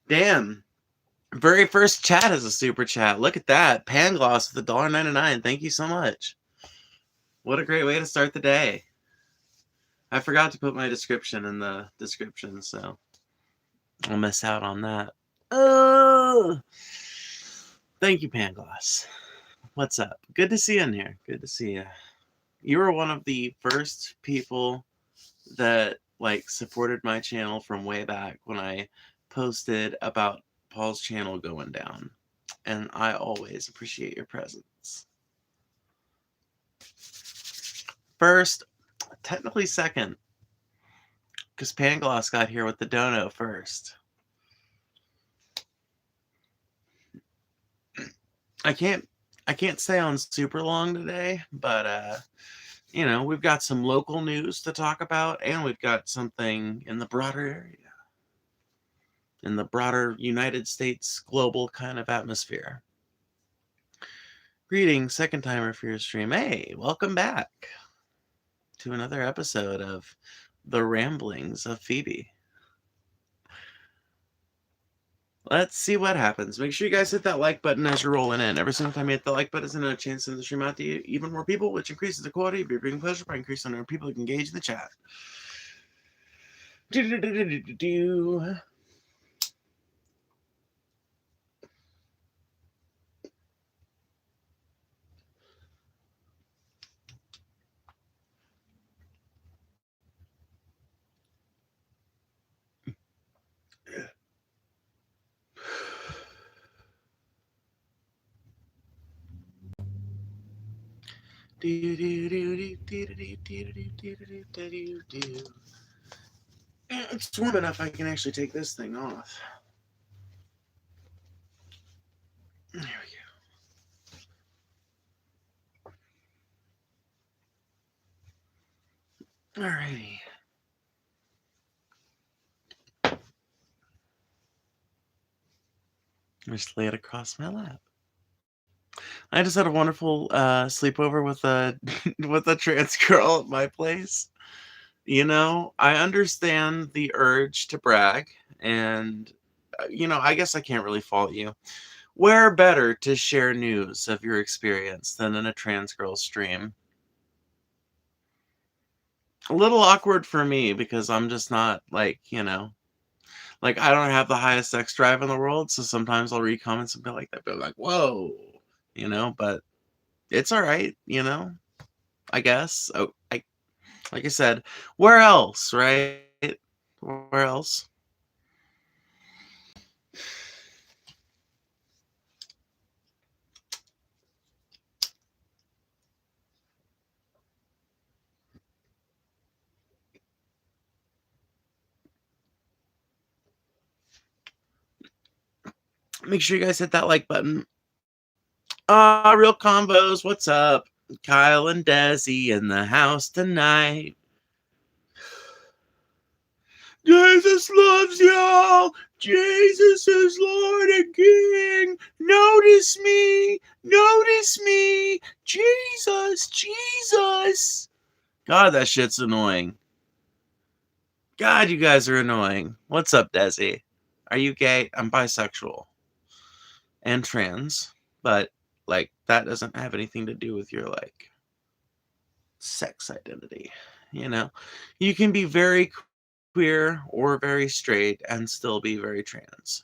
Damn. Very first chat is a super chat. Look at that. Pangloss with $1.99. Thank you so much. What a great way to start the day. I forgot to put my description in the description, so I'll miss out on that. Thank you, Pangloss. What's up? Good to see you in here. Good to see you. You were one of the first people that supported my channel from way back when I posted about Paul's channel going down. And I always appreciate your presence. First, technically second, because Pangloss got here with the dono first. I can't stay on super long today, but you know, we've got some local news to talk about, and we've got something in the broader area, in the broader United States global kind of atmosphere. Greetings, second timer for your stream. Hey, welcome back to another episode of The Ramblings of Phoebe. Let's see what happens. Make sure you guys hit that like button as you're rolling in. Every single time you hit the like button, it's another chance to send the stream out to you, even more people, which increases the quality of your viewing pleasure by increasing the number of people who can engage in the chat. It's warm enough I can actually take this thing off. There we go. Alrighty. Just lay it across my lap. I just had a wonderful sleepover with a with a trans girl at my place. You know, I understand the urge to brag, and you know, I guess I can't really fault you. Where better to share news of your experience than in a trans girl stream? A little awkward for me because I'm just not you know, I don't have the highest sex drive in the world, so sometimes I'll read comments and be like that, but like, whoa, you know, but it's all right, you know, I guess. Oh, like I said, where else, right? Where else? Make sure you guys hit that like button. Real combos, what's up? Kyle and Desi in the house tonight. Jesus loves y'all. Jesus is Lord and King. Notice me. Notice me. Jesus. Jesus. God, that shit's annoying. God, you guys are annoying. What's up, Desi? Are you gay? I'm bisexual. And trans. But, that doesn't have anything to do with your, sex identity. You know? You can be very queer or very straight and still be very trans.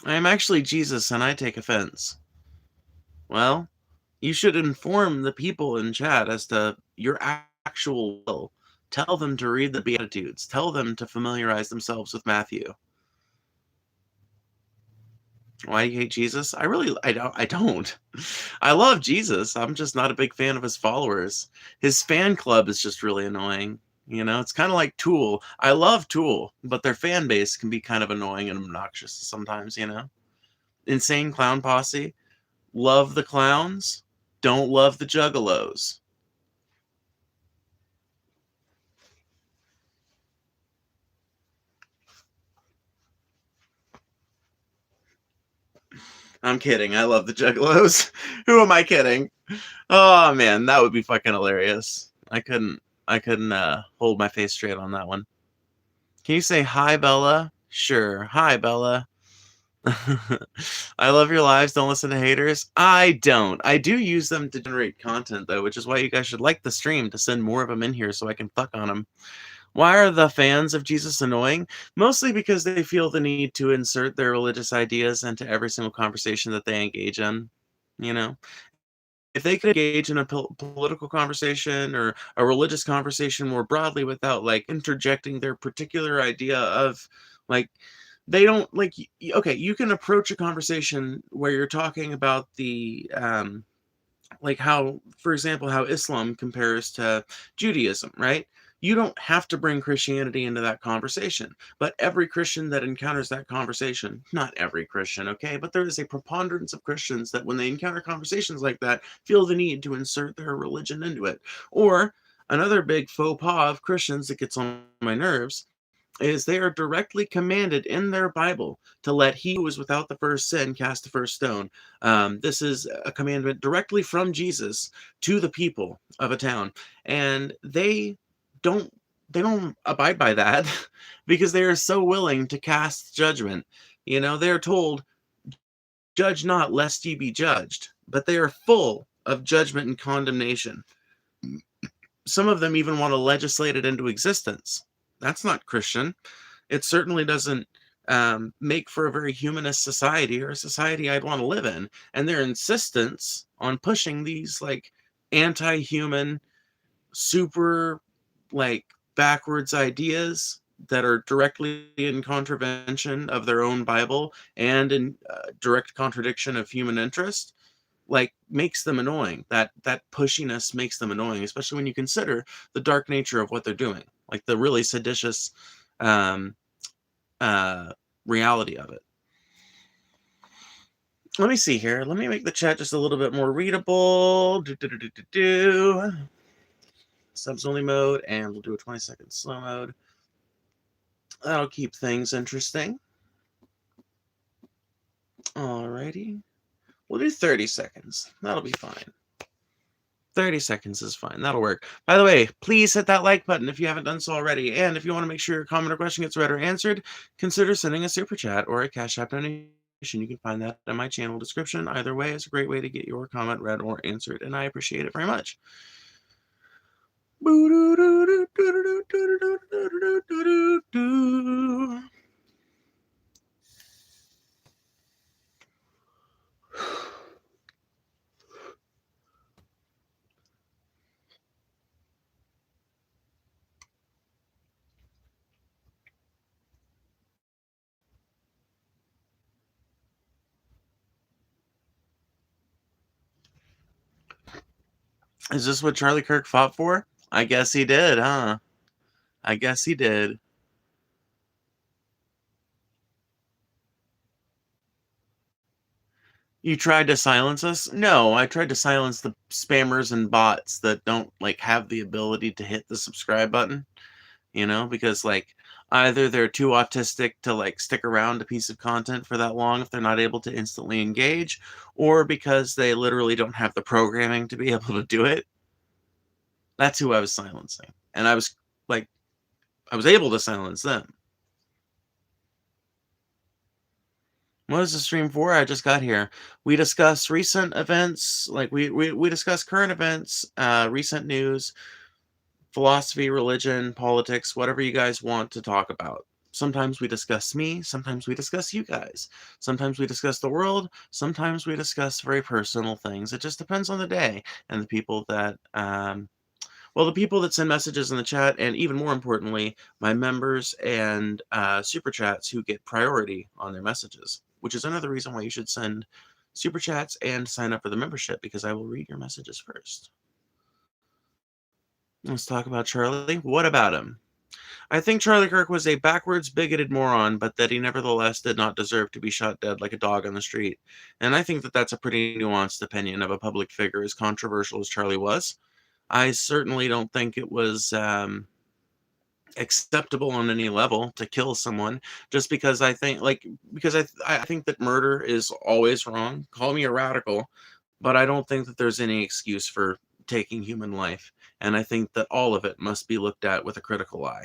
I am actually Jesus and I take offense. Well, you should inform the people in chat as to your actual will. Tell them to read the Beatitudes. Tell them to familiarize themselves with Matthew. Why do you hate Jesus? I don't. I love Jesus. I'm just not a big fan of his followers. His fan club is just really annoying. You know, it's kind of like Tool. I love Tool, but their fan base can be kind of annoying and obnoxious sometimes, you know? Insane Clown Posse. Love the clowns, don't love the juggalos. I'm kidding. I love the juggalos. Who am I kidding? Oh man, that would be fucking hilarious. I couldn't hold my face straight on that one. Can you say hi, Bella? Sure. Hi, Bella. I love your lives. Don't listen to haters. I don't. I do use them to generate content, though, which is why you guys should like the stream to send more of them in here so I can fuck on them. Why are the fans of Jesus annoying? Mostly because they feel the need to insert their religious ideas into every single conversation that they engage in. You know? If they could engage in a political conversation or a religious conversation more broadly without like interjecting their particular idea of like they don't like okay, you can approach a conversation where you're talking about the like how, for example, how Islam compares to Judaism, right? You don't have to bring Christianity into that conversation, but every Christian that encounters that conversation, not every Christian, okay, but there is a preponderance of Christians that when they encounter conversations like that, feel the need to insert their religion into it. Or another big faux pas of Christians that gets on my nerves is they are directly commanded in their Bible to let he who is without the first sin cast the first stone. This is a commandment directly from Jesus to the people of a town, and don't they don't abide by that because they are so willing to cast judgment. You know, they are told, "Judge not, lest ye be judged," but they are full of judgment and condemnation. Some of them even want to legislate it into existence. That's not Christian. It certainly doesn't make for a very humanist society or a society I'd want to live in. And their insistence on pushing these like anti-human, super like backwards ideas that are directly in contravention of their own Bible and in direct contradiction of human interest, like makes them annoying. That pushiness makes them annoying, especially when you consider the dark nature of what they're doing, like the really seditious um, uh, reality of it. Let me see here. Let me make the chat just a little bit more readable. Subs only mode, and we'll do a 20-second slow mode. That'll keep things interesting. Alrighty. We'll do 30 seconds. That'll be fine. 30 seconds is fine. That'll work. By the way, please hit that like button if you haven't done so already. And if you want to make sure your comment or question gets read or answered, consider sending a super chat or a Cash App donation. You can find that in my channel description. Either way is a great way to get your comment read or answered, and I appreciate it very much. Is this what Charlie Kirk fought for? I guess he did, huh? I guess he did. You tried to silence us? No, I tried to silence the spammers and bots that don't like have the ability to hit the subscribe button, you know, because like either they're too autistic to like stick around a piece of content for that long if they're not able to instantly engage, or because they literally don't have the programming to be able to do it. That's who I was silencing. And I was like I was able to silence them. What is the stream for? I just got here. We discuss recent events, like we discuss current events, recent news, philosophy, religion, politics, whatever you guys want to talk about. Sometimes we discuss me, sometimes we discuss you guys. Sometimes we discuss the world, sometimes we discuss very personal things. It just depends on the day and the people that well, the people that send messages in the chat, and even more importantly, my members and super chats who get priority on their messages, which is another reason why you should send super chats and sign up for the membership, because I will read your messages first. Let's talk about Charlie. What about him? I think Charlie Kirk was a backwards, bigoted moron, but that he nevertheless did not deserve to be shot dead like a dog on the street. And I think that that's a pretty nuanced opinion of a public figure as controversial as Charlie was. I certainly don't think it was acceptable on any level to kill someone just because I think that murder is always wrong. Call me a radical, but I don't think that there's any excuse for taking human life. And I think that all of it must be looked at with a critical eye.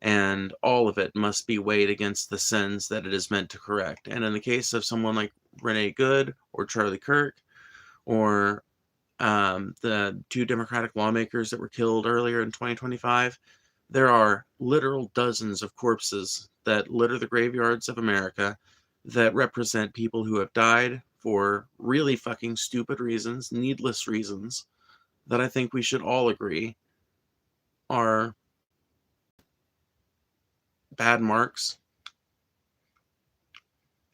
And all of it must be weighed against the sins that it is meant to correct. And in the case of someone like Renee Good or Charlie Kirk or the two Democratic lawmakers that were killed earlier in 2025, there are literal dozens of corpses that litter the graveyards of America that represent people who have died for really fucking stupid reasons, needless reasons, that I think we should all agree are bad marks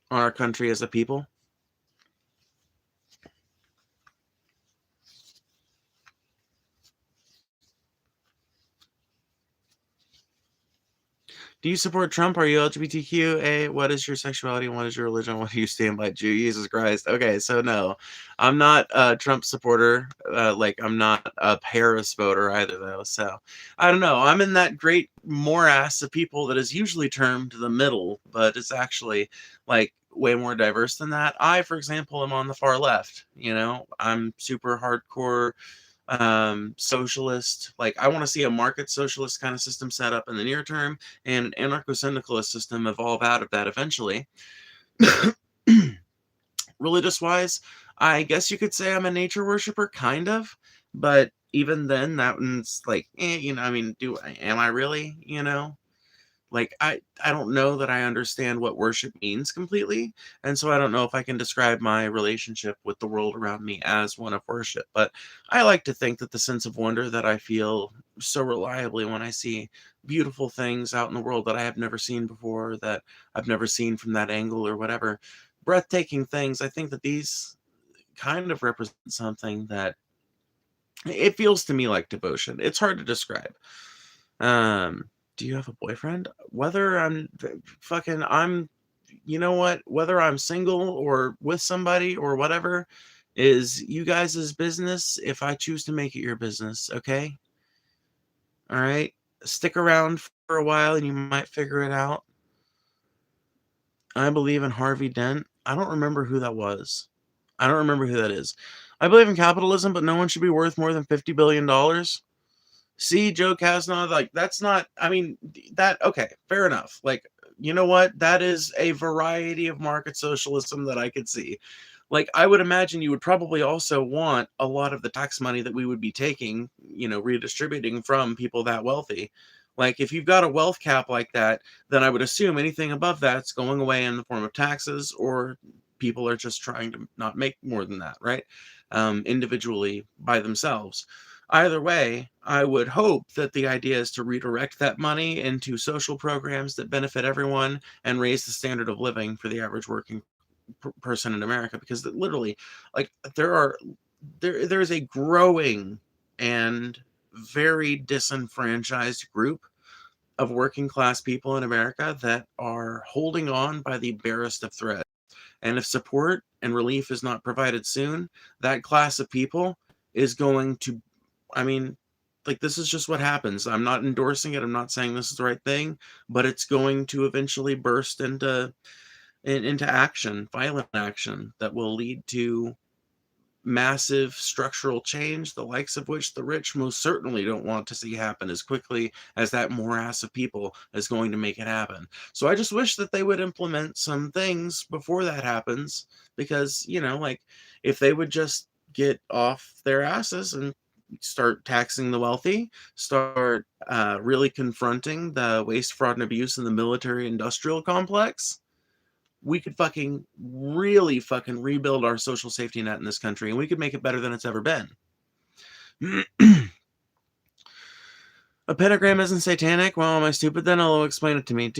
on our country as a people. Do you support Trump? Are you LGBTQ? What is your sexuality? What is your religion? What do you stand by? Jesus Christ. Okay, so no, I'm not a Trump supporter. I'm not a Harris voter either, though. So I don't know. I'm in that great morass of people that is usually termed the middle, but it's actually like way more diverse than that. I, for example, am on the far left. I'm super hardcore socialist. Like, I want to see a market socialist kind of system set up in the near term and an anarcho-syndicalist system evolve out of that eventually. Religious wise, I guess you could say I'm a nature worshiper, kind of, but even then that one's like, am I really? Like, I don't know that I understand what worship means completely, and so I don't know if I can describe my relationship with the world around me as one of worship, but I like to think that the sense of wonder that I feel so reliably when I see beautiful things out in the world that I have never seen before, that I've never seen from that angle or whatever, breathtaking things, I think that these kind of represent something that it feels to me like devotion. It's hard to describe. Do you have a boyfriend? Whether I'm fucking, you know what? Whether I'm single or with somebody or whatever is you guys' business if I choose to make it your business, okay? All right? Stick around for a while and you might figure it out. I believe in Harvey Dent. I don't remember who that was. I don't remember who that is. I believe in capitalism, but no one should be worth more than $50 billion. See, Joe Kasna, like, that's not, okay, fair enough. Like, you know what? That is a variety of market socialism that I could see. Like, I would imagine you would probably also want a lot of the tax money that we would be taking, redistributing from people that wealthy. Like, if you've got a wealth cap like that, then I would assume anything above that's going away in the form of taxes, or people are just trying to not make more than that, right? Individually by themselves. Either way, I would hope that the idea is to redirect that money into social programs that benefit everyone and raise the standard of living for the average working person in America, because literally, like, there's a growing and very disenfranchised group of working class people in America that are holding on by the barest of threads. And if support and relief is not provided soon, that class of people is going to, this is just what happens. I'm not endorsing it. I'm not saying this is the right thing, but it's going to eventually burst into action, violent action that will lead to massive structural change, the likes of which the rich most certainly don't want to see happen as quickly as that morass of people is going to make it happen. So I just wish that they would implement some things before that happens, because, if they would just get off their asses and start taxing the wealthy, start really confronting the waste, fraud, and abuse in the military industrial complex, we could really rebuild our social safety net in this country, and we could make it better than it's ever been. A pentagram isn't satanic? Well, am I stupid then? I'll explain it to me.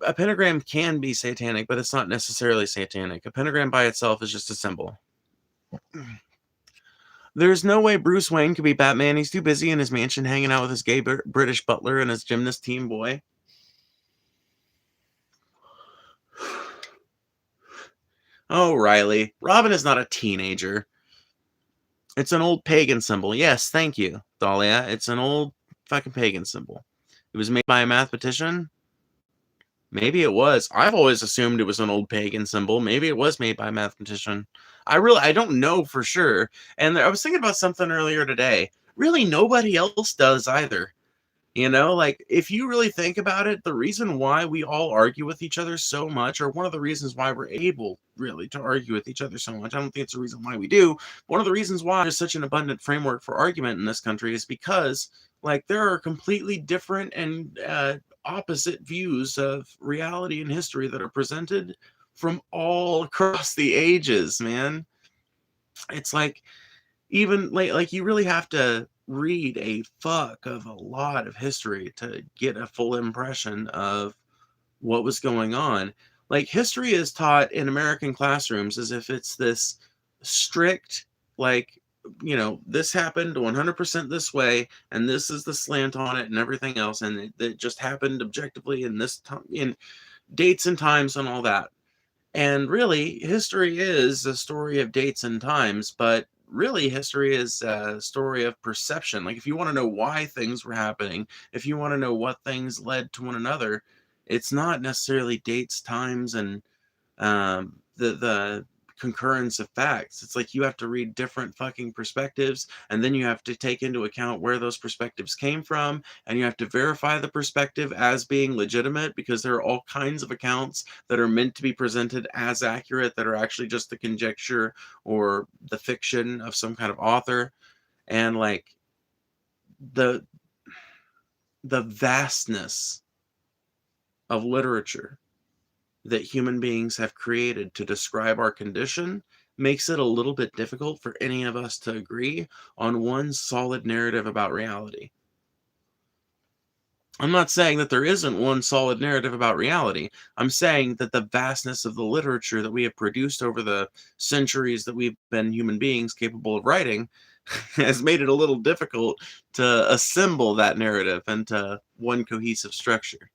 A pentagram can be satanic, but it's not necessarily satanic. A pentagram by itself is just a symbol. There's no way Bruce Wayne could be Batman. He's too busy in his mansion hanging out with his gay British butler and his gymnast team boy. Oh, Riley. Robin is not a teenager. It's an old pagan symbol. Yes, thank you, Dahlia. It's an old fucking pagan symbol. It was made by a mathematician. Maybe it was. I've always assumed it was an old pagan symbol. Maybe it was made by a mathematician. I don't know for sure. And I was thinking about something earlier today. Really, nobody else does either. You know, like if you really think about it, the reason why we all argue with each other so much, or one of the reasons why we're able really to argue with each other so much, I don't think it's a reason why we do. One of the reasons why there's such an abundant framework for argument in this country is because, like, there are completely different and opposite views of reality and history that are presented from all across the ages, man. It's like even like you really have to read a fuck of a lot of history to get a full impression of what was going on. Like history is taught in American classrooms as if it's this strict, like, this happened 100% this way, and this is the slant on it, and everything else, and it just happened objectively in this time, in dates and times, and all that. And really, history is a story of dates and times, but really, history is a story of perception. Like, if you want to know why things were happening, if you want to know what things led to one another, it's not necessarily dates, times, and the concurrence of facts. It's like you have to read different fucking perspectives, and then you have to take into account where those perspectives came from, and you have to verify the perspective as being legitimate, because there are all kinds of accounts that are meant to be presented as accurate that are actually just the conjecture or the fiction of some kind of author. And like the vastness of literature that human beings have created to describe our condition makes it a little bit difficult for any of us to agree on one solid narrative about reality. I'm not saying that there isn't one solid narrative about reality. I'm saying that the vastness of the literature that we have produced over the centuries that we've been human beings capable of writing has made it a little difficult to assemble that narrative into one cohesive structure.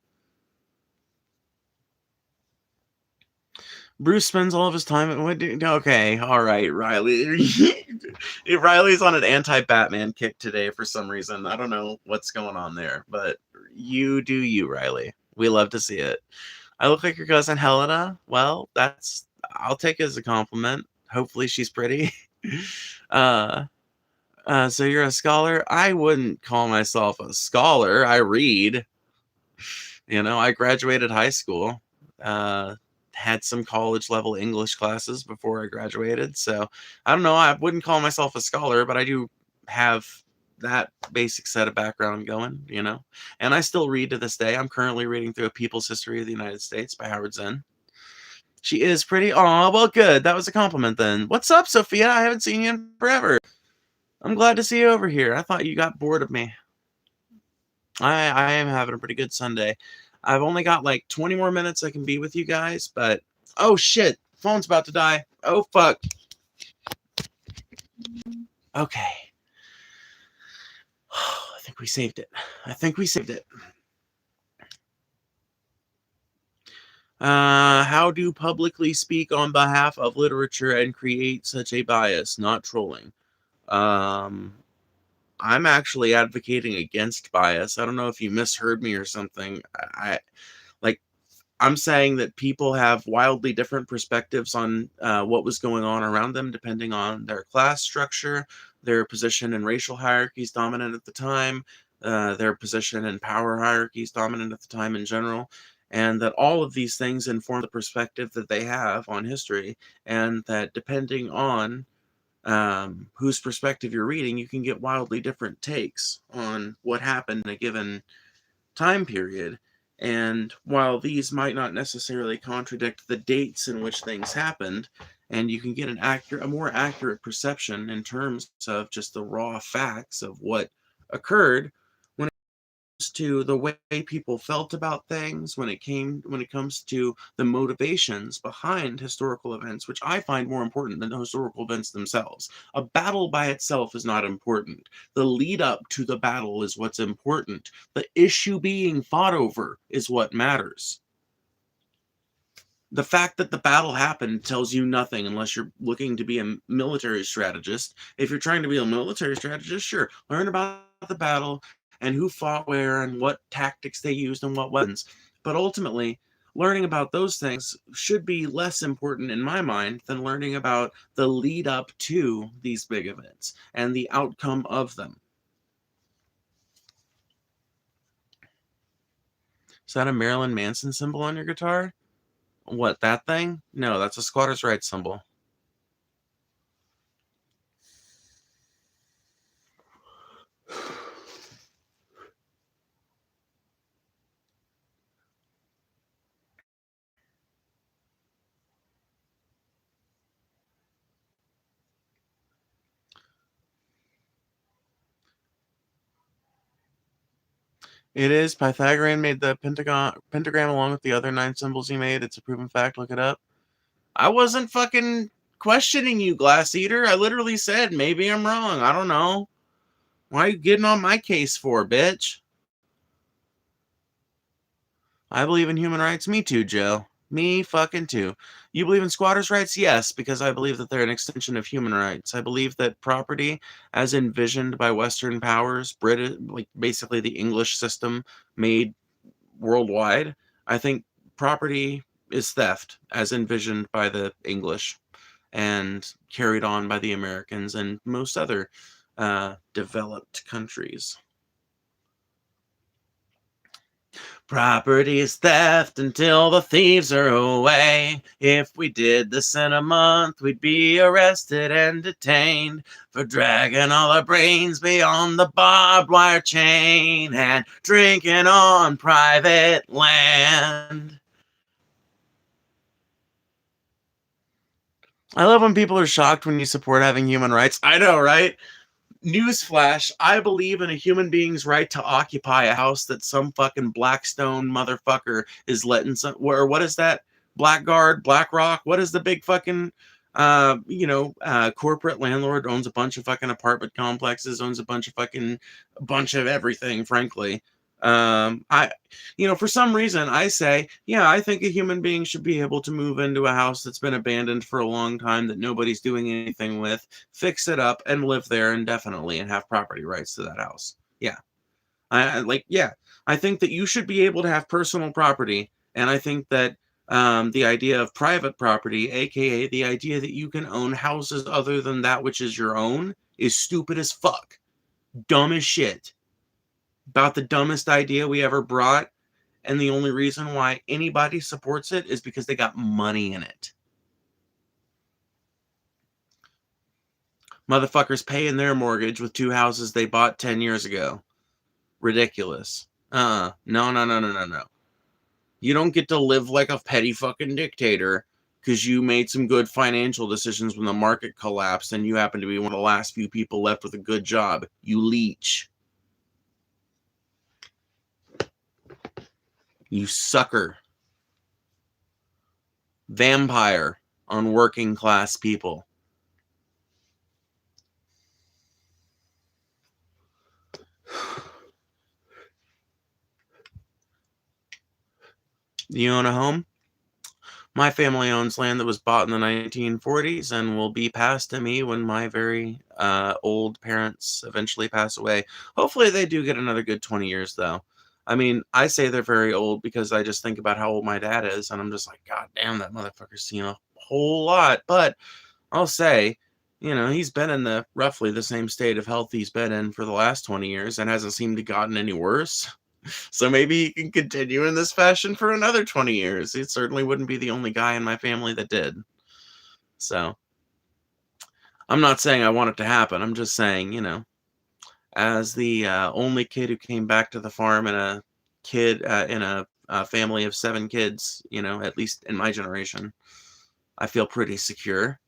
Bruce spends all of his time at okay, all right, Riley. Riley's on an anti-Batman kick today for some reason. I don't know what's going on there, but you do you, Riley. We love to see it. I look like your cousin Helena. Well, I'll take it as a compliment. Hopefully she's pretty. uh so you're a scholar? I wouldn't call myself a scholar. I read. I graduated high school. Had some college level English classes before I graduated. So I don't know. I wouldn't call myself a scholar, but I do have that basic set of background going, and I still read to this day. I'm currently reading through A People's History of the United States by Howard Zinn. She is pretty. Oh, well, good. That was a compliment then. What's up, Sophia? I haven't seen you in forever. I'm glad to see you over here. I thought you got bored of me. I am having a pretty good Sunday. I've only got like 20 more minutes I can be with you guys, but oh shit, phone's about to die. Oh fuck. Okay. I think we saved it. How do publicly speak on behalf of literature and create such a bias? Not trolling. I'm actually advocating against bias. I don't know if you misheard me or something. I'm saying that people have wildly different perspectives on what was going on around them, depending on their class structure, their position in racial hierarchies dominant at the time, their position in power hierarchies dominant at the time in general, and that all of these things inform the perspective that they have on history, and that depending on whose perspective you're reading, you can get wildly different takes on what happened in a given time period. And while these might not necessarily contradict the dates in which things happened, and you can get a more accurate perception in terms of just the raw facts of what occurred, when it comes to the way people felt about things, when it comes to the motivations behind historical events, which I find more important than the historical events themselves. A battle by itself is not important. The lead up to the battle is what's important. The issue being fought over is what matters. The fact that the battle happened tells you nothing unless you're looking to be a military strategist. If you're trying to be a military strategist, sure, learn about the battle and who fought where and what tactics they used and what weapons. But ultimately, learning about those things should be less important in my mind than learning about the lead up to these big events and the outcome of them. Is that a Marilyn Manson symbol on your guitar? What, that thing? No, that's a squatters' rights symbol. It is. Pythagorean made the pentagram along with the other 9 symbols he made. It's a proven fact. Look it up. I wasn't fucking questioning you, Glass Eater. I literally said maybe I'm wrong. I don't know. Why are you getting on my case for, bitch? I believe in human rights. Me too, Joe. Me fucking too. You believe in squatters' rights? Yes, because I believe that they're an extension of human rights. I believe that property, as envisioned by Western powers, British, like basically the English system made worldwide, I think property is theft, as envisioned by the English and carried on by the Americans and most other developed countries. Property is theft until the thieves are away. If we did this in a month, we'd be arrested and detained for dragging all our brains beyond the barbed wire chain and drinking on private land. I love when people are shocked when you support having human rights. I know, right? Newsflash, I believe in a human being's right to occupy a house that some fucking Blackstone motherfucker is letting some, or what is that? Blackguard, BlackRock, what is the big fucking corporate landlord owns a bunch of fucking apartment complexes, owns a bunch of everything, frankly. I for some reason I say, yeah, I think a human being should be able to move into a house that's been abandoned for a long time that nobody's doing anything with, fix it up and live there indefinitely and have property rights to that house. Yeah. I think that you should be able to have personal property, and I think that the idea of private property, aka the idea that you can own houses other than that which is your own, is stupid as fuck. Dumb as shit. About the dumbest idea we ever brought, and the only reason why anybody supports it is because they got money in it. Motherfuckers paying their mortgage with 2 houses they bought 10 years ago. Ridiculous. No. You don't get to live like a petty fucking dictator because you made some good financial decisions when the market collapsed and you happen to be one of the last few people left with a good job. You leech. You sucker. Vampire on working class people. You own a home? My family owns land that was bought in the 1940s and will be passed to me when my very old parents eventually pass away. Hopefully they do get another good 20 years, though. I mean, I say they're very old because I just think about how old my dad is, and I'm just like, God damn, that motherfucker's seen a whole lot. But I'll say, he's been in the roughly the same state of health he's been in for the last 20 years and hasn't seemed to gotten any worse. So maybe he can continue in this fashion for another 20 years. He certainly wouldn't be the only guy in my family that did. So I'm not saying I want it to happen. I'm just saying, as the only kid who came back to the farm in a family of 7 kids, at least in my generation, I feel pretty secure.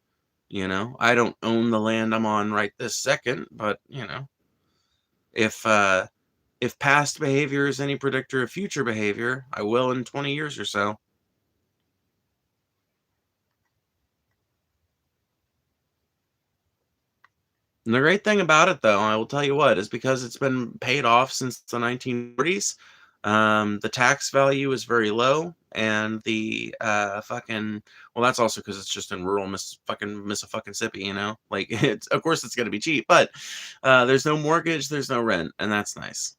I don't own the land I'm on right this second, but if past behavior is any predictor of future behavior, I will in 20 years or so. And the great thing about it, though, I will tell you what, is because it's been paid off since the 1940s, the tax value is very low. and the fucking, well, that's also because it's just in rural Mississippi, like it's, of course it's going to be cheap, but there's no mortgage, there's no rent, and that's nice.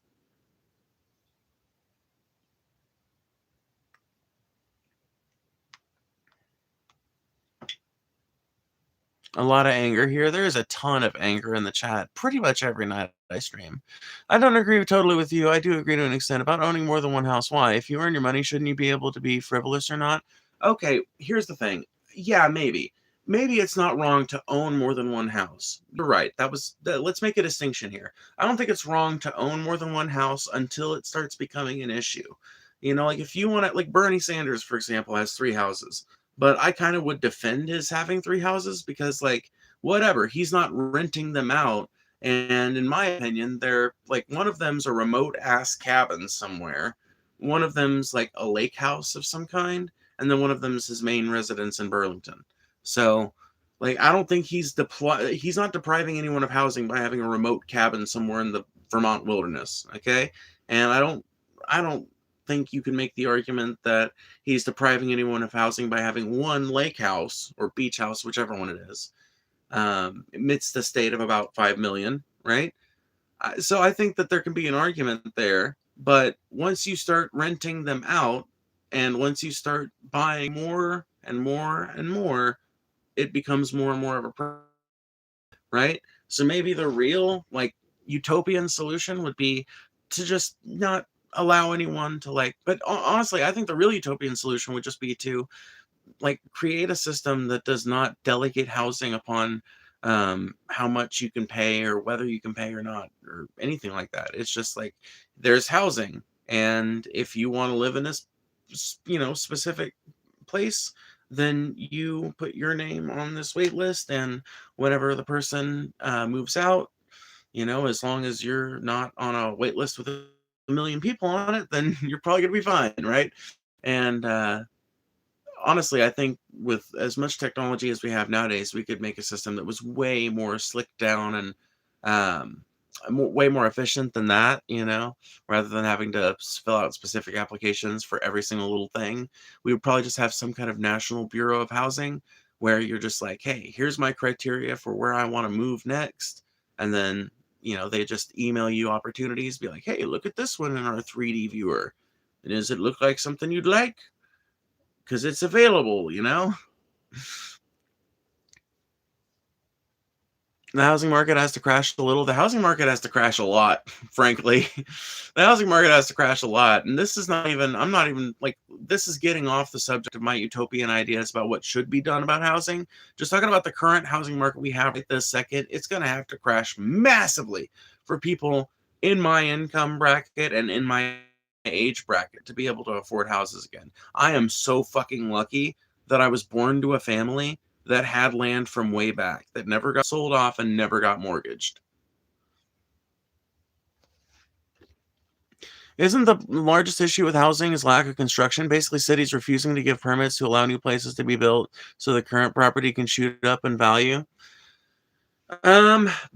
A lot of anger here. There is a ton of anger in the chat pretty much every night I stream. I don't agree totally with you. I do agree to an extent about owning more than one house. Why? If you earn your money, shouldn't you be able to be frivolous or not? Okay, here's the thing. Yeah, maybe. Maybe it's not wrong to own more than one house. You're right. Let's make a distinction here. I don't think it's wrong to own more than one house until it starts becoming an issue. Like if you want to, like Bernie Sanders, for example, has three houses. But I kind of would defend his having three houses because, like, whatever, he's not renting them out. And in my opinion, they're like one of them's a remote ass cabin somewhere, one of them's like a lake house of some kind, and then one of them's his main residence in Burlington. So, like, I don't think he's not depriving anyone of housing by having a remote cabin somewhere in the Vermont wilderness. Okay, and I don't think you can make the argument that he's depriving anyone of housing by having one lake house or beach house, whichever one it is, amidst the state of about 5 million, right? So I think that there can be an argument there. But once you start renting them out and once you start buying more and more and more, it becomes more and more of a problem, right? So maybe the real, like, utopian solution would be to just not allow anyone to, like, but honestly, I think the real utopian solution would just be to, like, create a system that does not delegate housing upon how much you can pay or whether you can pay or not or anything like that. It's just like there's housing, and if you want to live in this specific place, then you put your name on this wait list, and whenever the person moves out, as long as you're not on a wait list with a million people on it, then you're probably going to be fine, right? And honestly, I think with as much technology as we have nowadays, we could make a system that was way more slicked down and way more efficient than that, rather than having to fill out specific applications for every single little thing. We would probably just have some kind of national bureau of housing where you're just like, hey, here's my criteria for where I want to move next. And then, they just email you opportunities, be like, hey, look at this one in our 3D viewer. And does it look like something you'd like? Because it's available. The housing market has to crash a little. The housing market has to crash a lot, frankly. The housing market has to crash a lot. And this is I'm not even like, this is getting off the subject of my utopian ideas about what should be done about housing. Just talking about the current housing market we have right this second, it's going to have to crash massively for people in my income bracket and in my age bracket to be able to afford houses again. I am so fucking lucky that I was born to a family that had land from way back that never got sold off and never got mortgaged. Isn't the largest issue with housing is lack of construction? Basically, cities refusing to give permits to allow new places to be built so the current property can shoot up in value.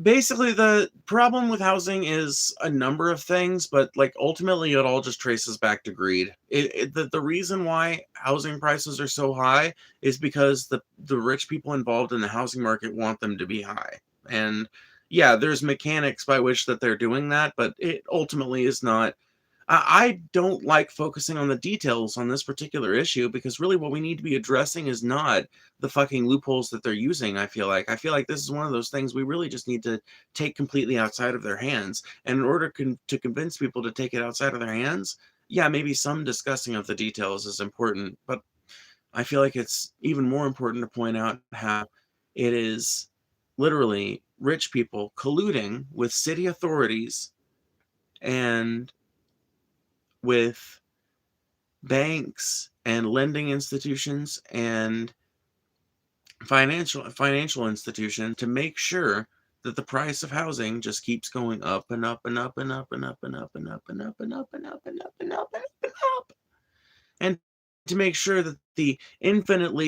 Basically, the problem with housing is a number of things, but like ultimately, it all just traces back to greed. The reason why housing prices are so high is because the rich people involved in the housing market want them to be high. And yeah, there's mechanics by which that they're doing that, but it ultimately is not. I don't like focusing on the details on this particular issue because really what we need to be addressing is not the fucking loopholes that they're using. I feel like this is one of those things we really just need to take completely outside of their hands. And in order to convince people to take it outside of their hands, yeah, maybe some discussing of the details is important, but I feel like it's even more important to point out how it is literally rich people colluding with city authorities and with banks and lending institutions and financial institutions to make sure that the price of housing just keeps going up and up and up and up and up and up and up and up and up and up and up and up and up and up, and to make sure that the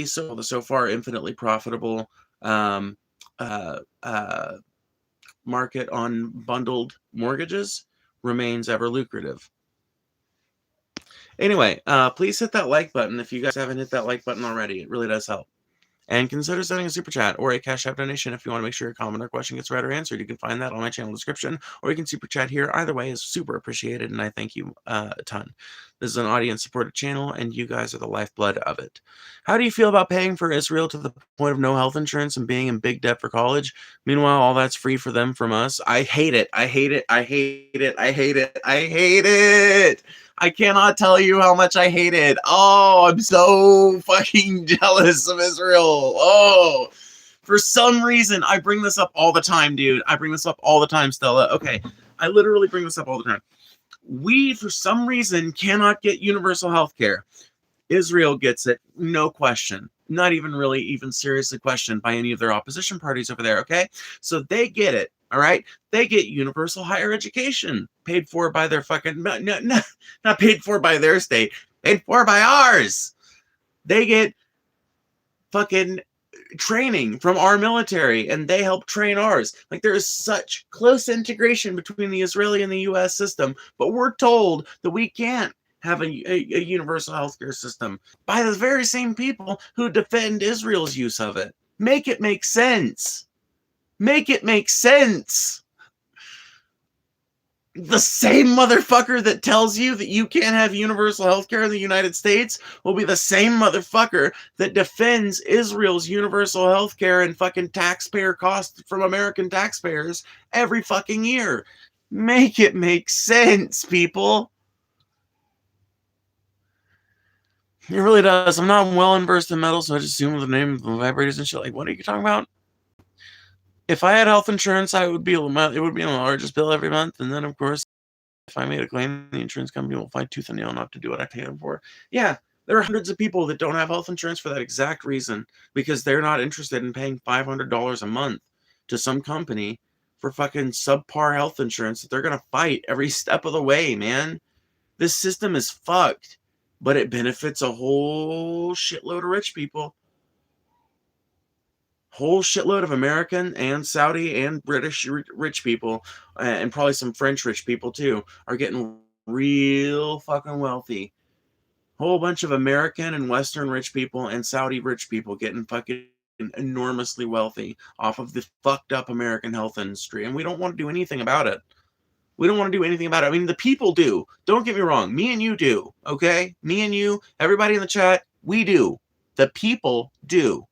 so far infinitely profitable um, uh, uh, market on bundled mortgages remains ever lucrative. Anyway, please hit that like button if you guys haven't hit that like button already. It really does help. And consider sending a super chat or a Cash App donation if you want to make sure your comment or question gets read or answered. You can find that on my channel description, or you can super chat here. Either way is super appreciated, and I thank you a ton. This is an audience-supported channel, and you guys are the lifeblood of it. How do you feel about paying for Israel to the point of no health insurance and being in big debt for college? Meanwhile, all that's free for them from us. I hate it. I hate it. I hate it. I hate it. I hate it. I cannot tell you how much I hate it. Oh, I'm so fucking jealous of Israel. Oh, for some reason, I bring this up all the time, dude. I bring this up all the time, Stella. Okay, I literally bring this up all the time. We, for some reason, cannot get universal health care. Israel gets it, no question. Not even really even seriously questioned by any of their opposition parties over there, okay? So they get it, all right? They get universal higher education, paid for by their fucking, not paid for by their state, paid for by ours. They get fucking training from our military, and they help train ours. Like, there is such close integration between the Israeli and the U.S. system, but we're told that we can't have a universal healthcare system by the very same people who defend Israel's use of it. Make it make sense. Make it make sense. The same motherfucker that tells you that you can't have universal healthcare in the United States will be the same motherfucker that defends Israel's universal healthcare and fucking taxpayer costs from American taxpayers every fucking year. Make it make sense, people. It really does. I'm not well versed in metal, so I just assume the name of the vibrators and shit. Like, what are you talking about? If I had health insurance, it would be the largest bill every month, and then of course, if I made a claim, the insurance company will fight tooth and nail not to do what I pay them for. Yeah, there are hundreds of people that don't have health insurance for that exact reason, because they're not interested in paying $500 a month to some company for fucking subpar health insurance that they're gonna fight every step of the way, man. This system is fucked, but it benefits a whole shitload of rich people. Whole shitload of American and Saudi and British rich people, and probably some French rich people too, are getting real fucking wealthy. Whole bunch of American and Western rich people and Saudi rich people getting fucking enormously wealthy off of the fucked up American health industry, and we don't want to do anything about it. We don't want to do anything about it. I mean, the people do. Don't get me wrong. Me and you do, okay? Me and you, everybody in the chat, we do. The people do.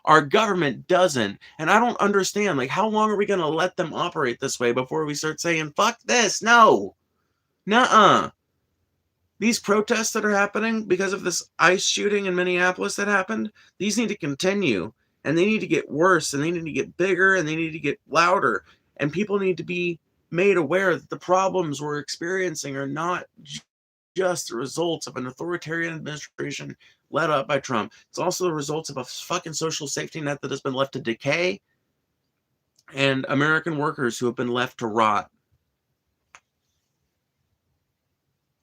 Our government doesn't. And I don't understand, like, how long are we going to let them operate this way before we start saying, fuck this? No. Nuh-uh. These protests that are happening because of this ICE shooting in Minneapolis that happened, these need to continue. And they need to get worse, and they need to get bigger, and they need to get louder. And people need to be made aware that the problems we're experiencing are not just the results of an authoritarian administration led up by Trump. It's also the results of a fucking social safety net that has been left to decay, and American workers who have been left to rot.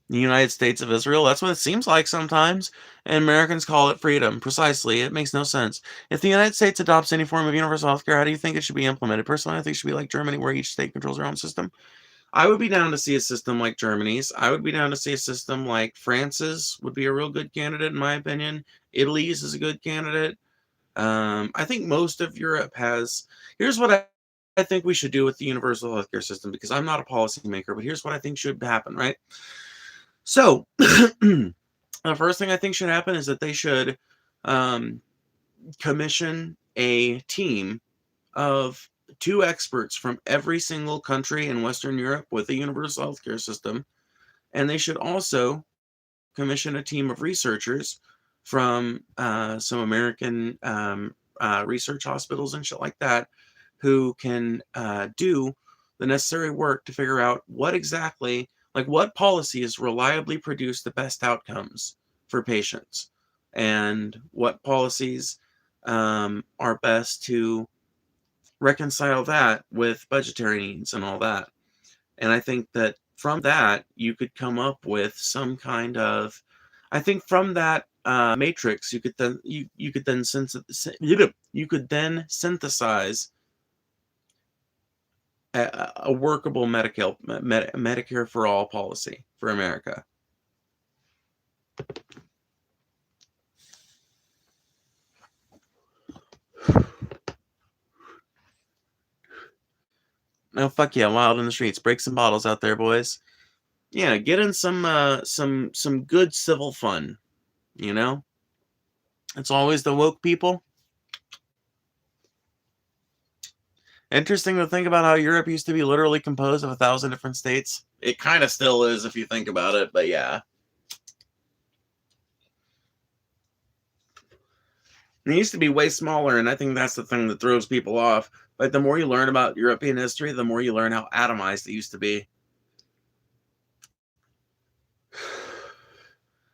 The United States of Israel, that's what it seems like sometimes, and Americans call it freedom. Precisely. It makes no sense. If the United States adopts any form of universal health care, how do you think it should be implemented? Personally, I think it should be like Germany, where each state controls their own system. I would be down to see a system like Germany's. I would be down to see a system like France's would be a real good candidate, in my opinion. Italy's is a good candidate. I think most of Europe has. Here's what I think we should do with the universal healthcare system, because I'm not a policymaker, but here's what I think should happen, right? So, the first thing I think should happen is that they should commission a team of 2 experts from every single country in Western Europe with a universal healthcare system. And they should also commission a team of researchers from some American research hospitals and shit like that, who can do the necessary work to figure out what exactly, like, what policies reliably produce the best outcomes for patients, and what policies are best to reconcile that with budgetary needs and all that. And I think that from that, you could come up with some kind of, I think from that matrix, you could then synthesize a workable Medicare for all policy for America. Oh, fuck yeah, wild in the streets. Break some bottles out there, boys. Yeah, get in some good civil fun, you know? It's always the woke people. Interesting to think about how Europe used to be literally composed of 1,000 different states. It kind of still is if you think about it, but yeah. It used to be way smaller, and I think that's the thing that throws people off. Like, the more you learn about European history, the more you learn how atomized it used to be.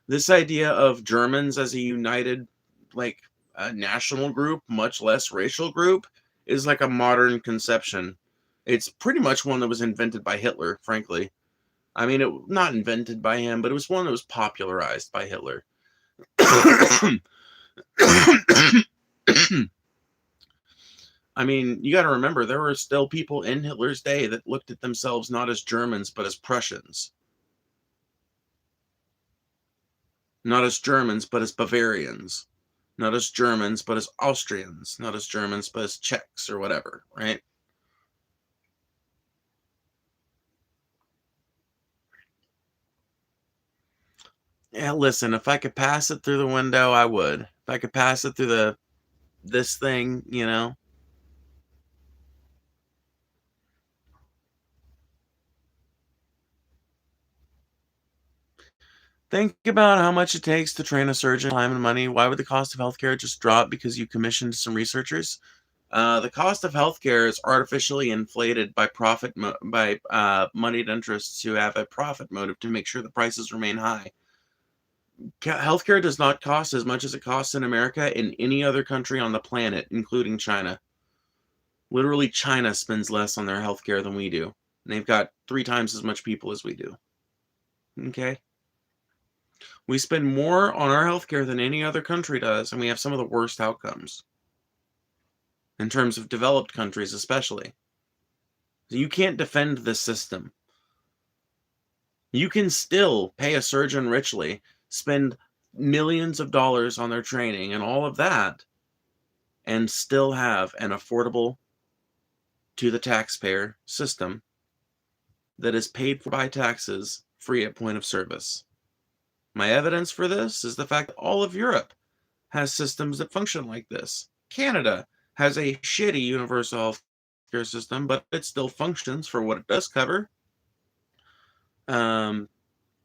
This idea of Germans as a united, like, a national group, much less racial group, is like a modern conception. It's pretty much one that was invented by Hitler, frankly. I mean, not invented by him, but it was one that was popularized by Hitler. I mean, you got to remember, there were still people in Hitler's day that looked at themselves not as Germans, but as Prussians. Not as Germans, but as Bavarians. Not as Germans, but as Austrians. Not as Germans, but as Czechs or whatever, right? Yeah, listen, if I could pass it through the window, I would. If I could pass it through this thing, you know. Think about how much it takes to train a surgeon, time and money. Why would the cost of healthcare just drop because you commissioned some researchers? The cost of healthcare is artificially inflated by moneyed interests who have a profit motive to make sure the prices remain high. Healthcare does not cost as much as it costs in America in any other country on the planet, including China. Literally, China spends less on their healthcare than we do. And they've got 3 times as much people as we do. Okay? We spend more on our healthcare than any other country does, and we have some of the worst outcomes. In terms of developed countries, especially. You can't defend this system. You can still pay a surgeon richly, spend millions of dollars on their training and all of that, and still have an affordable to the taxpayer system that is paid for by taxes, free at point of service. My evidence for this is the fact that all of Europe has systems that function like this. Canada has a shitty universal health care system, but it still functions for what it does cover.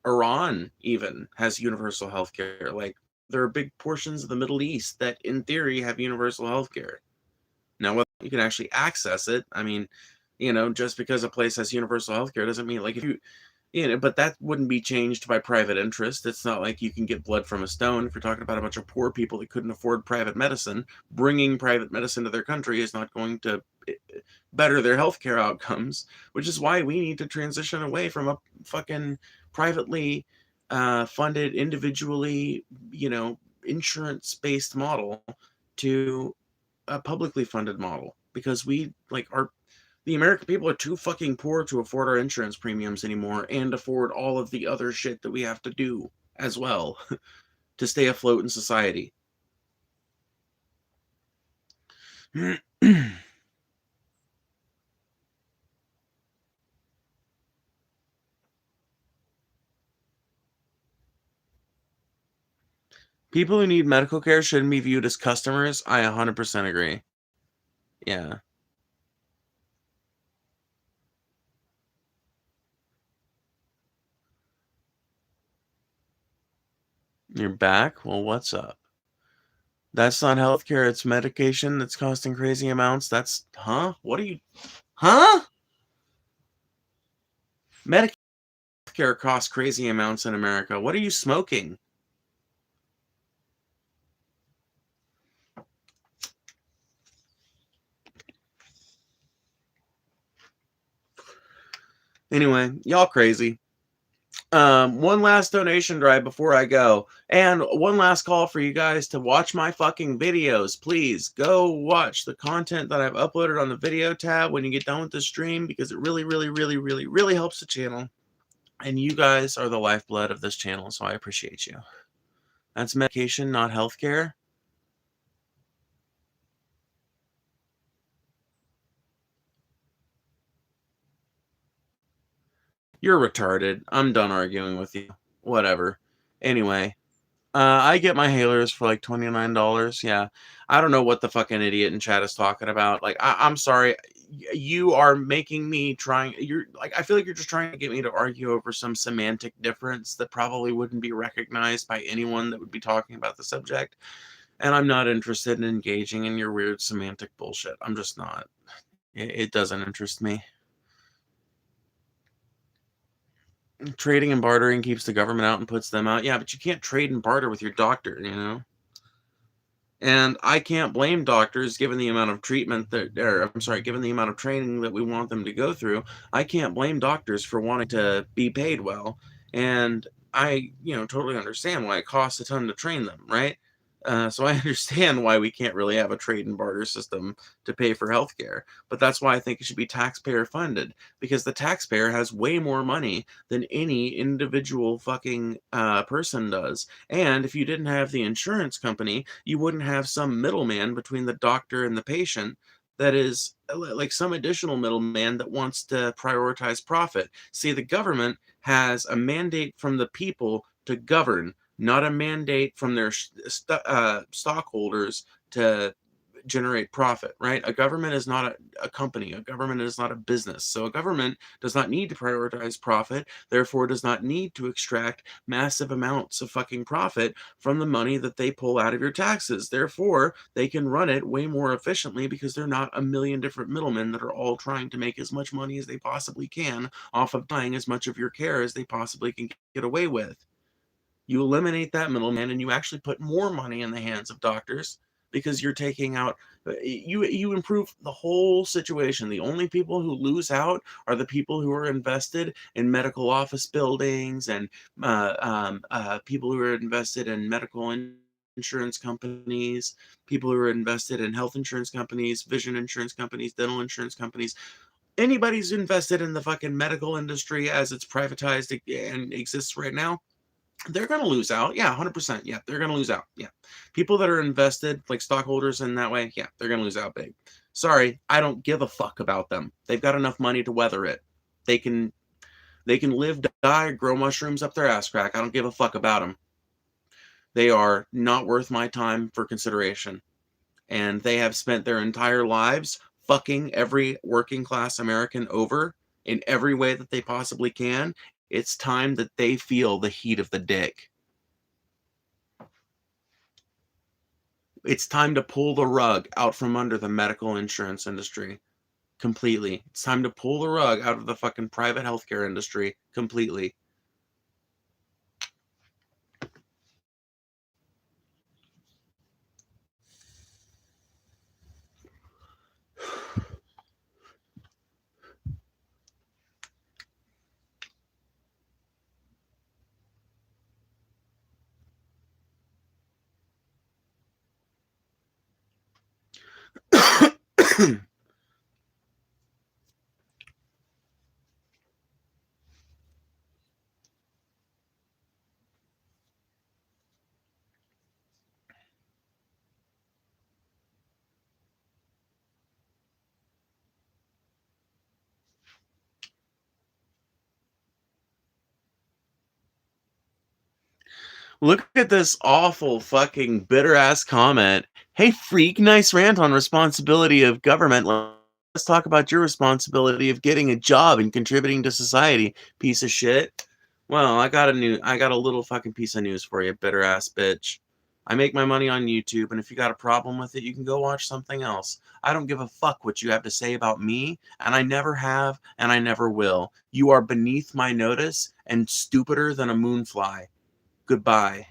Iran even has universal health care. Like, there are big portions of the Middle East that, in theory, have universal health care. Now, whether you can actually access it, I mean, just because a place has universal health care doesn't mean, like, if but that wouldn't be changed by private interest. It's not like you can get blood from a stone. If you're talking about a bunch of poor people that couldn't afford private medicine, bringing private medicine to their country is not going to better their healthcare outcomes, which is why we need to transition away from a fucking privately funded, individually, insurance-based model to a publicly funded model, because we the American people are too fucking poor to afford our insurance premiums anymore and afford all of the other shit that we have to do as well to stay afloat in society. People who need medical care shouldn't be viewed as customers. I 100% agree. Yeah. You're back? Well, what's up? That's not healthcare, it's medication that's costing crazy amounts. That's, huh? What are you, huh? Medicare costs crazy amounts in America. What are you smoking? Anyway, y'all crazy. One last donation drive before I go, and one last call for you guys to watch my fucking videos. Please go watch the content that I've uploaded on the video tab when you get done with the stream, because it really, really, really, really, really helps the channel, and you guys are the lifeblood of this channel, so I appreciate you. That's medication, not healthcare. You're retarded. I'm done arguing with you. Whatever. Anyway, I get my hailers for like $29. Yeah. I don't know what the fucking idiot in chat is talking about. Like, I'm sorry. You are making me trying. You're like, I feel like you're just trying to get me to argue over some semantic difference that probably wouldn't be recognized by anyone that would be talking about the subject. And I'm not interested in engaging in your weird semantic bullshit. I'm just not. It doesn't interest me. Trading and bartering keeps the government out and puts them out. Yeah, but you can't trade and barter with your doctor, you know? And I can't blame doctors given the amount of treatment that, or I'm sorry, given the amount of training that we want them to go through. I can't blame doctors for wanting to be paid well. And I, totally understand why it costs a ton to train them, right? So I understand why we can't really have a trade and barter system to pay for healthcare. But that's why I think it should be taxpayer funded, because the taxpayer has way more money than any individual fucking person does. And if you didn't have the insurance company, you wouldn't have some middleman between the doctor and the patient that is like some additional middleman that wants to prioritize profit. See, the government has a mandate from the people to govern, not a mandate from their stockholders to generate profit, right? A government is not a company. A government is not a business. So a government does not need to prioritize profit, therefore does not need to extract massive amounts of fucking profit from the money that they pull out of your taxes. Therefore, they can run it way more efficiently because they're not a million different middlemen that are all trying to make as much money as they possibly can off of buying as much of your care as they possibly can get away with. You eliminate that middleman and you actually put more money in the hands of doctors because you're taking out you improve the whole situation. The only people who lose out are the people who are invested in medical office buildings and people who are invested in medical insurance companies, people who are invested in health insurance companies, vision insurance companies, dental insurance companies. Anybody's invested in the fucking medical industry as it's privatized and exists right now, they're going to lose out. Yeah, 100%. Yeah, they're going to lose out. Yeah. People that are invested, like stockholders in that way, yeah, they're going to lose out big. Sorry, I don't give a fuck about them. They've got enough money to weather it. They can live, die, grow mushrooms up their ass crack. I don't give a fuck about them. They are not worth my time for consideration. And they have spent their entire lives fucking every working class American over in every way that they possibly can. It's time that they feel the heat of the dick. It's time to pull the rug out from under the medical insurance industry completely. It's time to pull the rug out of the fucking private healthcare industry completely. Look at this awful fucking bitter ass comment. Hey freak, nice rant on responsibility of government. Let's talk about your responsibility of getting a job and contributing to society, piece of shit. Well, I got a little fucking piece of news for you, bitter ass bitch. I make my money on YouTube, and if you got a problem with it, you can go watch something else. I don't give a fuck what you have to say about me, and I never have, and I never will. You are beneath my notice and stupider than a moonfly. Goodbye.